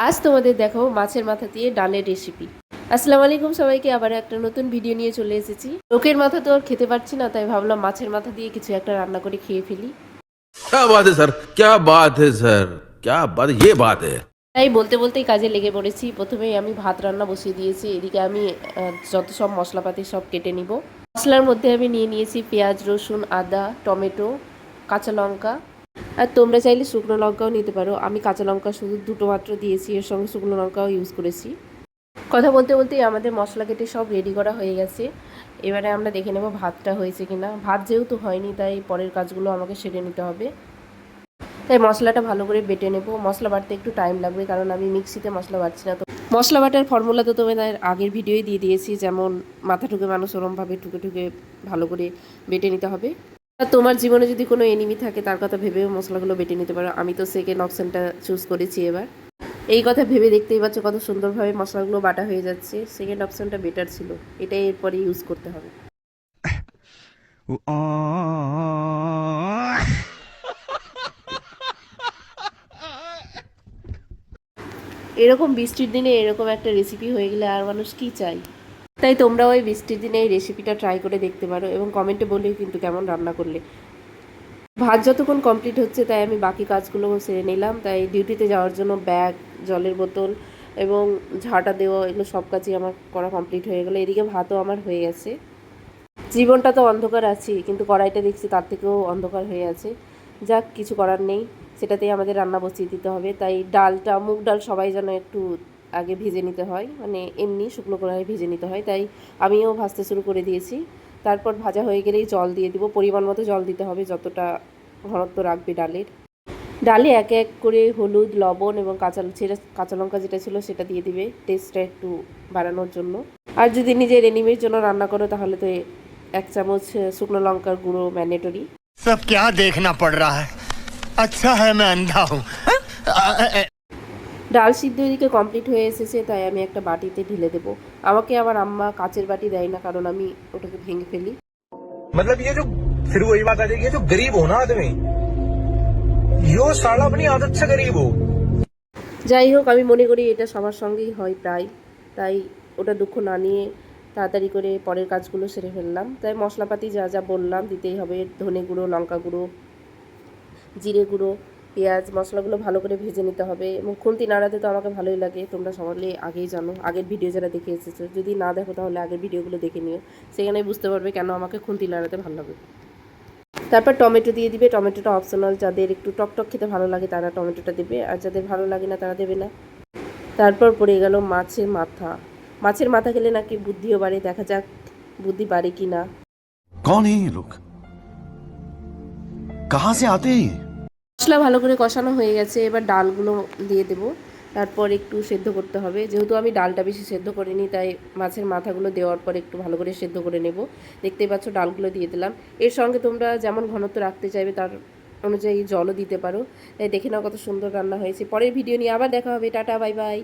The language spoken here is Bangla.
আজ তোমাদের দেখাবো মাছের মাথা দিয়ে ডালের রেসিপি। আসসালামু আলাইকুম সবাইকে, আবার একটা নতুন ভিডিও নিয়ে চলে এসেছি। লোকের মাথা তো আর খেতে পারছি না, তাই ভাবলাম মাছের মাথা দিয়ে কিছু একটা রান্না করে খেয়ে ফেলি। क्या बात है सर, क्या बात है सर, क्या बात, ये बात है। তাই বলতে বলতেই কাজে লেগে পড়েছি। প্রথমেই আমি ভাত রান্না বসিয়ে দিয়েছি। এদিকে আমি যত সব মশলাপাতি সব কেটে নিব। মশলার মধ্যে আমি নিয়ে নিয়েছি পেঁয়াজ, রসুন, আদা, টমেটো, কাঁচা লঙ্কা। আর তোমরা চাইলে শুকনো লঙ্কাও নিতে পারো। আমি কাঁচা লঙ্কা শুধু দুটো মাত্র দিয়েছি, এর সঙ্গে শুকনো লঙ্কাও ইউজ করেছি। কথা বলতে বলতেই আমাদের মশলা কেটে সব রেডি করা হয়ে গেছে। এবারে আমরা দেখে নেব ভাতটা হয়েছে কিনা। ভাত যেহেতু হয়নি, তাই পরের কাজগুলো আমাকে সেরে নিতে হবে। তাই মশলাটা ভালো করে বেটে নেব। মশলা বাটতে একটু টাইম লাগবে, কারণ আমি মিক্সিতে মশলা বাটছি না। তো মশলা বাটার ফর্মুলা তো তোমাদের আগের ভিডিওই দিয়ে দিয়েছি, যেমন মাথা ঠুকে মানুষ ওরমভাবে ঠুকে ঠুকে ভালো করে বেটে নিতে হবে। আর তোমার জীবনে যদি কোনো এনিমি থাকে, তার কথা ভেবেও মশলাগুলো বেটে নিতে পারো। আমি তো সেকেন্ড অপশানটা চুজ করেছি এবার। এই কথা ভেবে দেখতেই পাচ্ছ কত সুন্দরভাবে মশলাগুলো বাটা হয়ে যাচ্ছে। সেকেন্ড অপশানটা বেটার ছিল, এটাই এরপরে ইউজ করতে হবে। এরকম বৃষ্টির দিনে এরকম একটা রেসিপি হয়ে গেলে আর মানুষ কি চাই। তাই তোমরা ওই বৃষ্টির দিনে এই রেসিপিটা ট্রাই করে দেখতে পারো এবং কমেন্টে বলেও কিন্তু কেমন রান্না করলে। ভাত যতক্ষণ কমপ্লিট হচ্ছে, তাই আমি বাকি কাজগুলো সেরে নিলাম। তাই ডিউটিতে যাওয়ার জন্য ব্যাগ, জলের বোতল এবং ঝাঁটা দেওয়া, এগুলো সব কাজই আমার করা কমপ্লিট হয়ে গেলো। এদিকে ভাতও আমার হয়ে গেছে। জীবনটা তো অন্ধকার আছেই, কিন্তু কড়াইটা দেখছি তার থেকেও অন্ধকার হয়ে আছে। যাক, কিছু করার নেই, সেটাতেই আমাদের রান্না বসিয়ে দিতে হবে। তাই ডালটা, মুগ ডাল সবাই যেন একটু আগে ভেজে নিতে হয়, মানে এমনি শুকনো কড়াই ভেজে নিতে হয়। তাই আমিও ভাজতে শুরু করে দিয়েছি। তারপর ভাজা হয়ে গেলেই জল দিয়ে দিব। পরিমাণ মতো জল দিতে হবে, যতটা ঘনত্ব রাখবে ডালের। ডালে এক এক করে হলুদ, লবণ এবং কাঁচা লঙ্কা যেটা ছিল সেটা দিয়ে দিবে, টেস্টটা একটু বাড়ানোর জন্য। আর যদি নিজের এনিমির জন্য রান্না করো, তাহলে তো 1 চামচ শুকনো লঙ্কার গুঁড়ো ম্যান্ডেটরি। सब क्या देखना पड़ रहा है। अच्छा है मैं अंधा हूँ। ডাল সিদ্ধ এদিকে কমপ্লিট হয়ে এসেছে, তাই আমি একটা বাটিতে ঢেলে দেবো। আমাকে আমার আম্মা কাচের বাটি দেয় না, কারণ আমি ওটাকে ভেঙে ফেলি। मतलब ये जो फिर वही बात आ जाएगी, ये जो गरीब हो ना आदमी, यो साला अपनी आदत से गरीब हो। যাই হোক, আমি মনে করি এটা সবার সঙ্গেই হয় প্রায়। তাই ওটা দুঃখ না নিয়ে তাড়াতাড়ি করে পরের কাজগুলো সেরে ফেললাম। তাই মশলাপাতি যা যা বললাম দিতেই হবে। ধনে গুঁড়ো, লঙ্কা গুঁড়ো, জিরে গুঁড়ো, পেঁয়াজ, মশলাগুলো ভালো করে ভেজে নিতে হবে। এবং খুন্তি নাড়াতে তো আমাকে ভালোই লাগে, তোমরা সবাই আগেই জানো। আগের ভিডিও যারা দেখে এসেছো, যদি না দেখো তাহলে আগের ভিডিওগুলো দেখে নিও, সেখানে বুঝতে পারবে কেন আমাকে খুন্তি নাড়াতে ভালো লাগে। তারপর টমেটো দিয়ে দিবে। টমেটোটা অপশনাল, যাদের একটু টকটক খেতে ভালো লাগে তারা টমেটোটা দেবে, আর যাদের ভালো লাগে না তারা দেবে না। তারপর পড়ে গেল মাছের মাথা। মাছের মাথা খেলে নাকি বুদ্ধিও বাড়ে, দেখা যাক বুদ্ধি বাড়ে কি না। कौन है ये लोग? कहां से आते हैं ये? মশলা ভালো করে কষানো হয়ে গেছে, এবার ডালগুলো দিয়ে দেবো। তারপর একটু সেদ্ধ করতে হবে। যেহেতু আমি ডালটা বেশি সেদ্ধ করিনি, তাই মাছের মাথাগুলো দেওয়ার পর একটু ভালো করে সেদ্ধ করে নেব। দেখতেই পাচ্ছ ডালগুলো দিয়ে দিলাম। এর সঙ্গে তোমরা যেমন ঘনত্ব রাখতে চাইবে তার অনুযায়ী জলও দিতে পারো। তাই দেখে নাও কত সুন্দর রান্না হয়েছে। পরের ভিডিও নিয়ে আবার দেখা হবে। Tata, bye bye.